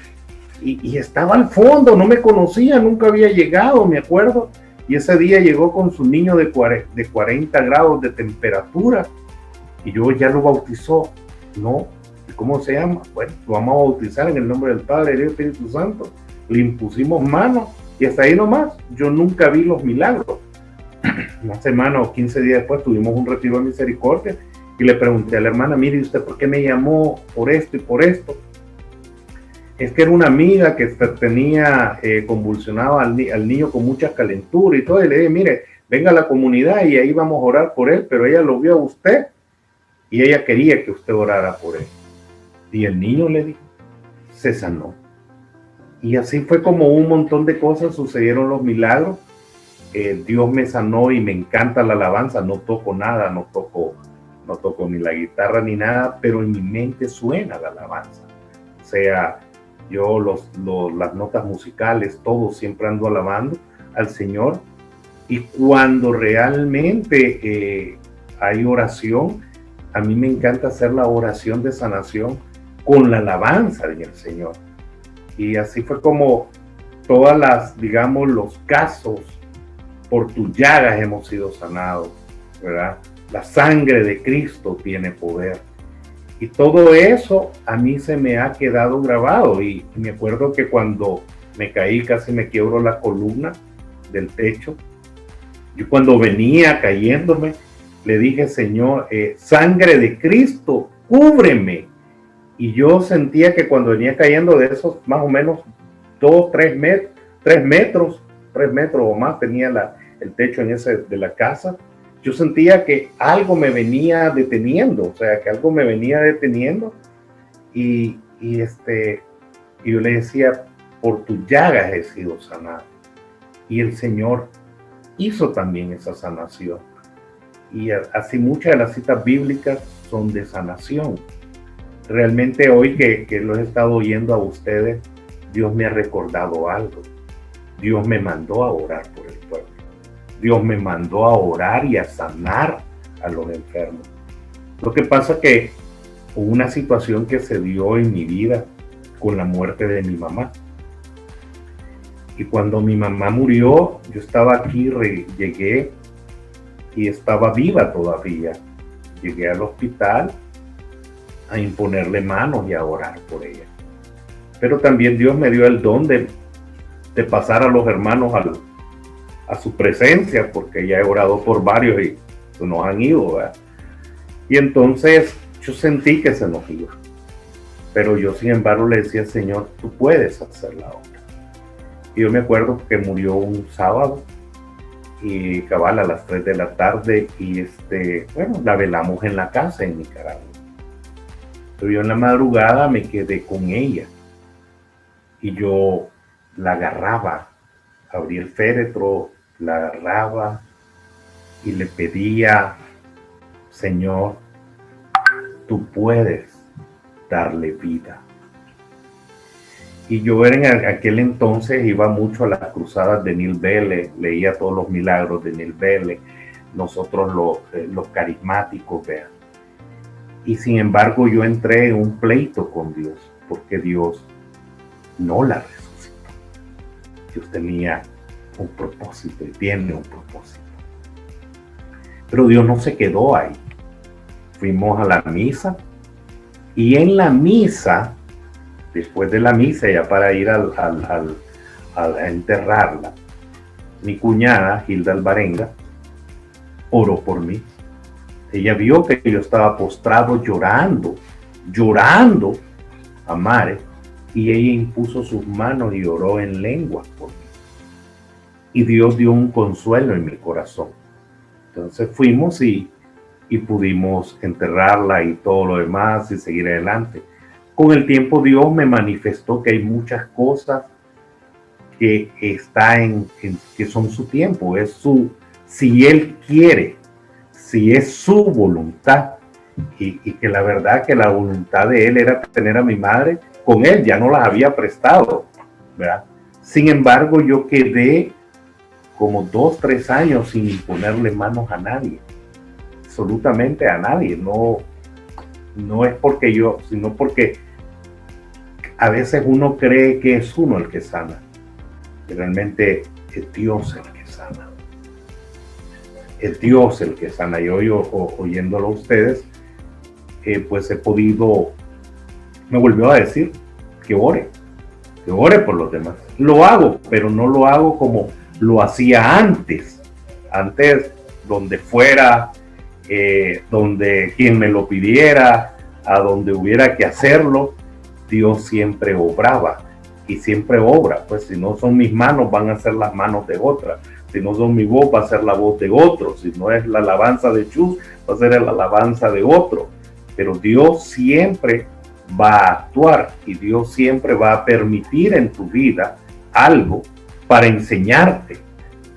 Y estaba al fondo, no me conocía, nunca había llegado, me acuerdo. Y ese día llegó con su niño de 40 grados de temperatura y yo ya lo bautizó. No, ¿cómo se llama? Bueno, lo vamos a bautizar en el nombre del Padre, del Espíritu Santo. Le impusimos manos y hasta ahí nomás. Yo nunca vi los milagros. Una semana o 15 días después tuvimos un retiro de misericordia y le pregunté a la hermana, mire, ¿usted por qué me llamó por esto y por esto? Es que era una amiga que tenía convulsionado al niño con mucha calentura y todo, y le dije, mire, venga a la comunidad y ahí vamos a orar por él, pero ella lo vio a usted y ella quería que usted orara por él. Y el niño, le dijo, se sanó. Y así fue como un montón de cosas, sucedieron los milagros. Dios me sanó y me encanta la alabanza, no toco nada, no toco ni la guitarra ni nada, pero en mi mente suena la alabanza. O sea, yo las notas musicales, todo, siempre ando alabando al Señor. Y cuando realmente hay oración, a mí me encanta hacer la oración de sanación con la alabanza del Señor. Y así fue como todas digamos, los casos, por tus llagas hemos sido sanados, ¿verdad? La sangre de Cristo tiene poder. Y todo eso a mí se me ha quedado grabado. Y me acuerdo que cuando me caí, casi me quiebro la columna del techo. Yo cuando venía cayéndome, le dije, Señor, sangre de Cristo, cúbreme. Y yo sentía que cuando venía cayendo de esos más o menos 3 metros o más tenía el techo de la casa, yo sentía que algo me venía deteniendo, o sea, que algo me venía deteniendo y yo le decía, por tus llagas he sido sanado. Y el Señor hizo también esa sanación. Y así muchas de las citas bíblicas son de sanación. Realmente hoy que lo he estado oyendo a ustedes, Dios me ha recordado algo. Dios me mandó a orar por el pueblo. Dios me mandó a orar y a sanar a los enfermos. Lo que pasa que hubo una situación que se dio en mi vida con la muerte de mi mamá. Y cuando mi mamá murió, yo estaba aquí, llegué y estaba viva todavía. Llegué al hospital a imponerle manos y a orar por ella. Pero también Dios me dio el don de pasar a los hermanos a su presencia, porque ya he orado por varios y se nos han ido, ¿verdad? Y entonces yo sentí que se nos iba. Pero yo, sin embargo, le decía, Señor, tú puedes hacer la obra. Y yo me acuerdo que murió un sábado y cabal a las 3 de la tarde y la velamos en la casa en Nicaragua. Pero yo en la madrugada me quedé con ella y yo la agarraba, abrí el féretro, la agarraba y le pedía, Señor, tú puedes darle vida. Y yo en aquel entonces iba mucho a las cruzadas de Neil Vélez, leía todos los milagros de Neil Vélez, nosotros los carismáticos, vean. Y sin embargo yo entré en un pleito con Dios, porque Dios no la resucitó. Dios tenía un propósito y tiene un propósito. Pero Dios no se quedó ahí. Fuimos a la misa y en la misa, después de la misa, ya para ir a enterrarla, mi cuñada, Hilda Alvarenga, oró por mí. Ella vio que yo estaba postrado llorando a mares, y ella impuso sus manos y oró en lengua por mí. Y Dios dio un consuelo en mi corazón. Entonces fuimos y pudimos enterrarla y todo lo demás y seguir adelante. Con el tiempo Dios me manifestó que hay muchas cosas que que son su tiempo, si Él quiere, si es su voluntad, y que la verdad que la voluntad de Él era tener a mi madre con Él, ya no las había prestado, ¿verdad? Sin embargo, yo quedé como 2-3 años sin imponerle manos a nadie, absolutamente a nadie, no es porque yo, sino porque a veces uno cree que es uno el que sana, y realmente es Dios el que sana. Es Dios el que sana. Y hoy, oyéndolo a ustedes, pues me volvió a decir que ore por los demás. Lo hago, pero no lo hago como lo hacía antes. Antes, donde fuera, donde quien me lo pidiera, a donde hubiera que hacerlo, Dios siempre obraba y siempre obra. Pues si no son mis manos, van a ser las manos de otra. Si no son mi voz, va a ser la voz de otro. Si no es la alabanza de Chus, va a ser la alabanza de otro. Pero Dios siempre va a actuar y Dios siempre va a permitir en tu vida algo para enseñarte.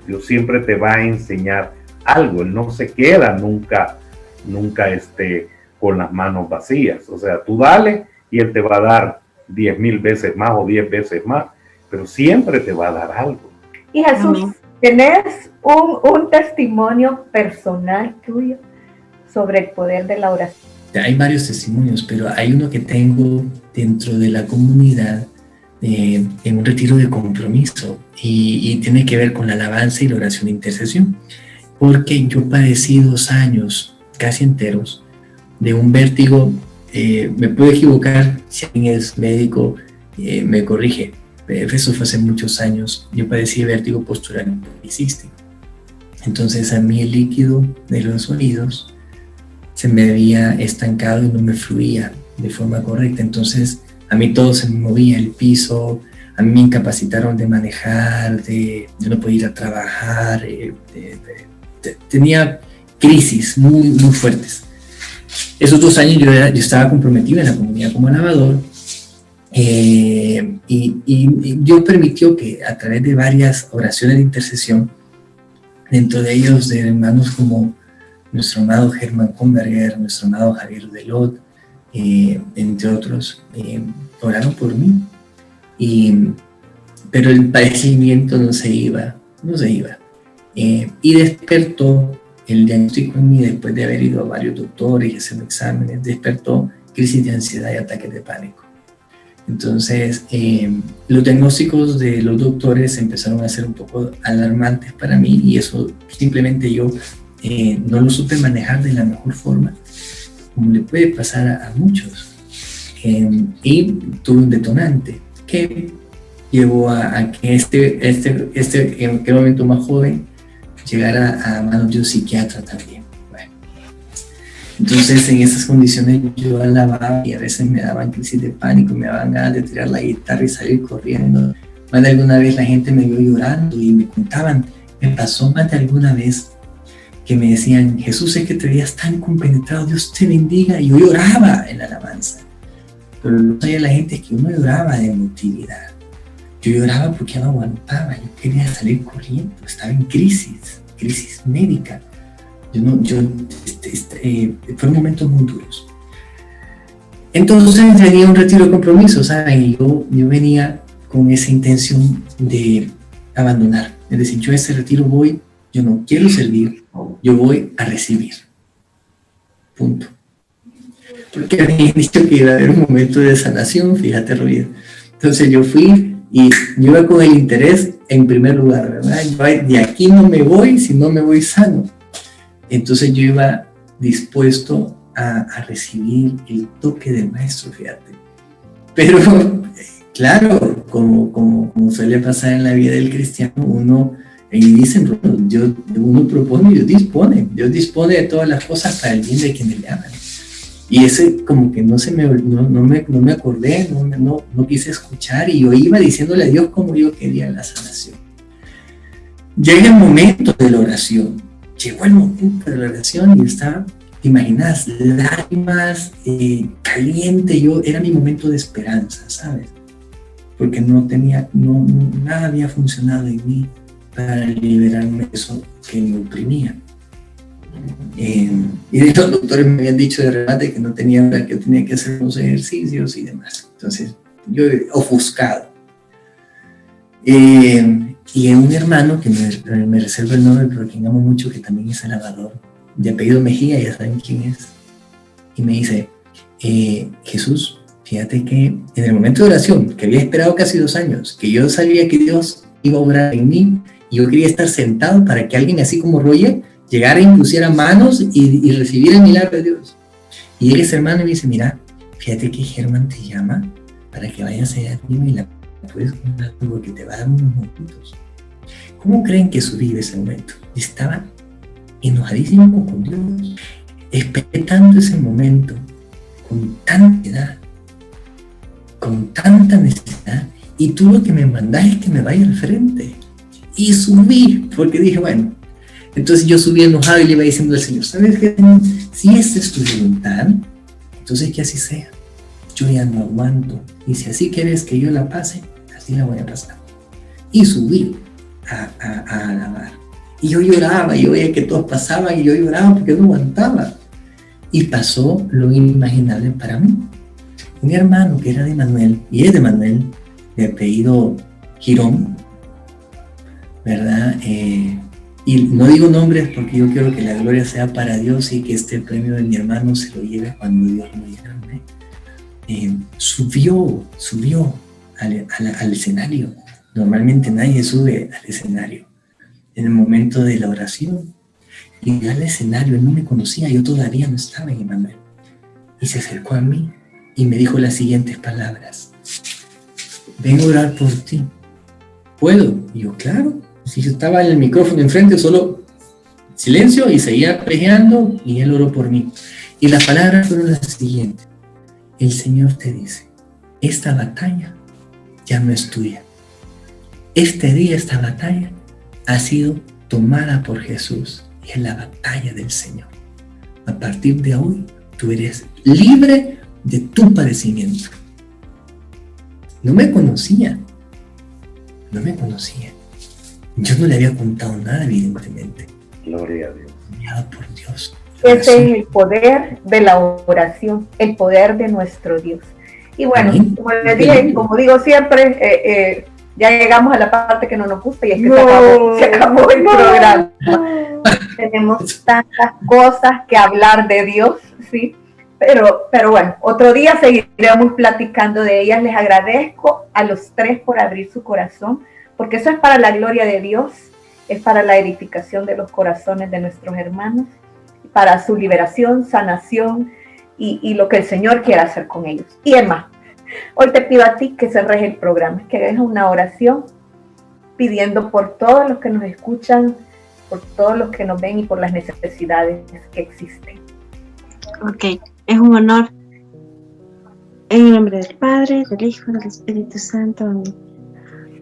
Dios siempre te va a enseñar algo. Él no se queda nunca con las manos vacías. O sea, tú dale y Él te va a dar 10,000 veces más o 10 veces más, pero siempre te va a dar algo. Y Jesús, ¿tenés un testimonio personal tuyo sobre el poder de la oración? Hay varios testimonios, pero hay uno que tengo dentro de la comunidad en un retiro de compromiso y tiene que ver con la alabanza y la oración de intercesión, porque yo padecí 2 años casi enteros de un vértigo. Me puedo equivocar, si alguien es médico me corrige, pero eso fue hace muchos años. Yo padecí vértigo postural policístico. Entonces a mí el líquido de los oídos se me había estancado y no me fluía de forma correcta. Entonces a mí todo se me movía, el piso, A mí me incapacitaron de manejar, de no poder ir a trabajar, tenía crisis muy, muy fuertes. Esos 2 años yo estaba comprometido en la comunidad como lavador, y Dios permitió que a través de varias oraciones de intercesión, dentro de ellos de hermanos como nuestro amado Germán Conberger, nuestro amado Javier Delot, entre otros, oraron por mí, pero el padecimiento no se iba. Y despertó el diagnóstico en mí, después de haber ido a varios doctores y hacer exámenes, despertó crisis de ansiedad y ataques de pánico. Entonces, los diagnósticos de los doctores empezaron a ser un poco alarmantes para mí, y eso simplemente yo no lo supe manejar de la mejor forma, como le puede pasar a muchos. Y tuve un detonante que llevó a que en aquel momento más joven llegara a manos de un psiquiatra también. Bueno, entonces en esas condiciones yo alababa y a veces me daban crisis de pánico, me daban ganas de tirar la guitarra y salir corriendo. Más de alguna vez la gente me vio llorando y me contaban, me pasó más de alguna vez que me decían: Jesús, es que te veías tan compenetrado, Dios te bendiga. Y yo lloraba en la alabanza. Pero lo que sabía la gente es que uno lloraba de emotividad. Yo lloraba porque no aguantaba, yo quería salir corriendo, estaba en crisis médica. Fueron momentos muy duros. Entonces venía un retiro de compromiso, ¿saben? Y yo venía con esa intención de abandonar. Es decir, yo a ese retiro voy, yo no quiero servir, yo voy a recibir. Punto. Porque había dicho que iba a haber un momento de sanación, fíjate, Roger. Entonces yo fui y yo iba con el interés en primer lugar, ¿verdad? Yo de aquí no me voy si no me voy sano. Entonces yo iba dispuesto a recibir el toque del maestro, fíjate. Pero, claro, como suele pasar en la vida del cristiano, uno propone y Dios dispone. Dios dispone de todas las cosas para el bien de quienes le aman. Y ese como que no me acordé, no quise escuchar, y yo iba diciéndole a Dios como yo quería la sanación. Llega el momento de la oración. Llegó el momento de la oración y estaba, te imaginas, lágrimas, caliente. Era mi momento de esperanza, ¿sabes? Porque nada había funcionado en mí para liberarme de eso que me oprimía. Y de hecho los doctores me habían dicho de remate que no tenía, que tenía que hacer unos ejercicios y demás. Entonces yo ofuscado. Y un hermano que me reserva el nombre, pero quien amo mucho, que también es alabador, de apellido Mejía, ya saben quién es, y me dice: Jesús, fíjate que en el momento de oración, que había esperado casi 2 años, que yo sabía que Dios iba a obrar en mí, y yo quería estar sentado para que alguien así como Roger llegara y pusiera manos y recibiera el milagro de Dios. Y ese hermano me dice: mira, fíjate que Germán te llama para que vayas allá y la puedes contar, porque te va a dar unos momentos. ¿Cómo creen que subí ese momento? Estaba enojadísimo con Dios, esperando ese momento con tanta ansiedad, con tanta necesidad, y tú lo que me mandás es que me vaya al frente. Y subí, porque dije, bueno, entonces yo subí enojado y le iba diciendo al Señor: ¿sabes qué? Si esta es tu voluntad, entonces que así sea. Yo ya no aguanto, y si así quieres que yo la pase, así la voy a pasar. Y subí a alabar. Y yo lloraba, y yo veía que todos pasaban, y yo lloraba porque no aguantaba. Y pasó lo inimaginable para mí. Un hermano que era de Manuel, y es de Manuel, de apellido Girón, ¿verdad? Y no digo nombres porque yo quiero que la gloria sea para Dios, y que este premio de mi hermano se lo lleve cuando Dios lo llame. Subió al escenario. Normalmente nadie sube al escenario en el momento de la oración. Y al escenario, él no me conocía, yo todavía no estaba en Emmanuel. Y se acercó a mí y me dijo las siguientes palabras: vengo a orar por ti, ¿puedo? Y yo, claro. Si yo estaba en el micrófono enfrente, solo silencio, y seguía prejeando, y él oró por mí. Y las palabras fueron las siguientes: el Señor te dice, esta batalla ya no es tuya, este día, esta batalla, ha sido tomada por Jesús y es la batalla del Señor. A partir de hoy, tú eres libre de tu padecimiento. No me conocía. Yo no le había contado nada, evidentemente. Gloria a Dios. Guiado por Dios. Ese es el poder de la oración, el poder de nuestro Dios. Y bueno, Amén. como les dije, como digo siempre, ya llegamos a la parte que no nos gusta y es que se acabó el programa. Tenemos tantas cosas que hablar de Dios, ¿sí? Pero bueno, otro día seguiremos platicando de ellas. Les agradezco a los tres por abrir su corazón, porque eso es para la gloria de Dios, es para la edificación de los corazones de nuestros hermanos, para su liberación, sanación y lo que el Señor quiera hacer con ellos. Y Emma, hoy te pido a ti que cerres el programa, que hagas una oración pidiendo por todos los que nos escuchan, por todos los que nos ven y por las necesidades que existen. Ok, es un honor. En el nombre del Padre, del Hijo y del Espíritu Santo. Amén.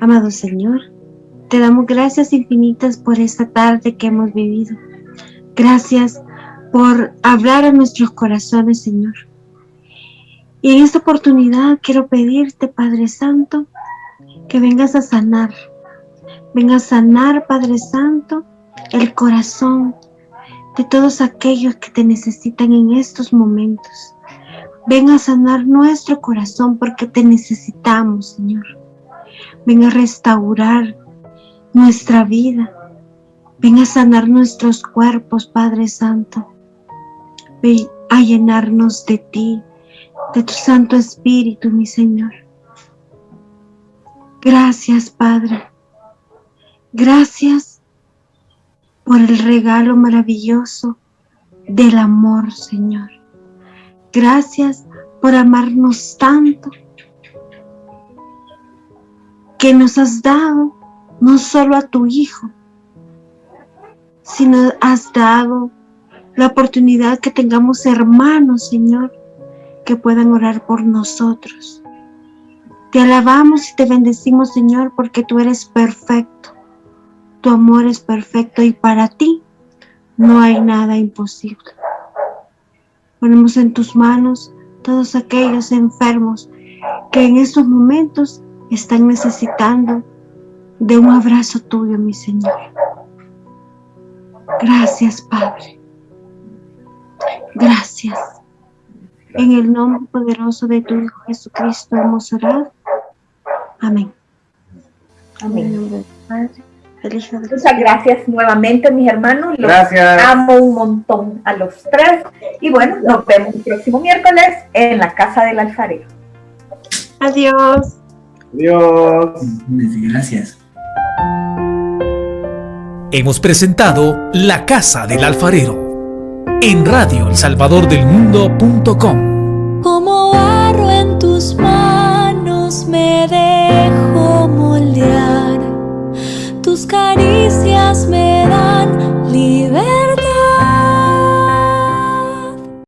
Amado Señor, te damos gracias infinitas por esta tarde que hemos vivido. Gracias por hablar a nuestros corazones, Señor. Y en esta oportunidad quiero pedirte, Padre Santo, que vengas a sanar. Venga a sanar, Padre Santo, el corazón de todos aquellos que te necesitan en estos momentos. Ven a sanar nuestro corazón porque te necesitamos, Señor. Ven a restaurar nuestra vida. Ven a sanar nuestros cuerpos, Padre Santo. Ven a llenarnos de ti, de tu Santo Espíritu, mi Señor. Gracias, Padre. Gracias por el regalo maravilloso del amor, Señor. Gracias por amarnos tanto, que nos has dado no solo a tu Hijo, sino has dado la oportunidad que tengamos hermanos, Señor, que puedan orar por nosotros. Te alabamos y te bendecimos, Señor, porque tú eres perfecto. Tu amor es perfecto y para ti no hay nada imposible. Ponemos en tus manos todos aquellos enfermos que en estos momentos están necesitando de un abrazo tuyo, mi Señor. Gracias, Padre. Gracias. En el nombre poderoso de tu Hijo Jesucristo hemos orado. Amén. Amén. En el nombre del Padre, del Hijo y del Muchas gracias nuevamente, mis hermanos. Los Gracias. amo un montón a los tres. Y bueno, nos vemos el próximo miércoles en la Casa del Alfarero. Adiós. Dios. Gracias. Hemos presentado La Casa del Alfarero en radioelsalvadordelmundo.com. Como barro en tus manos me dejo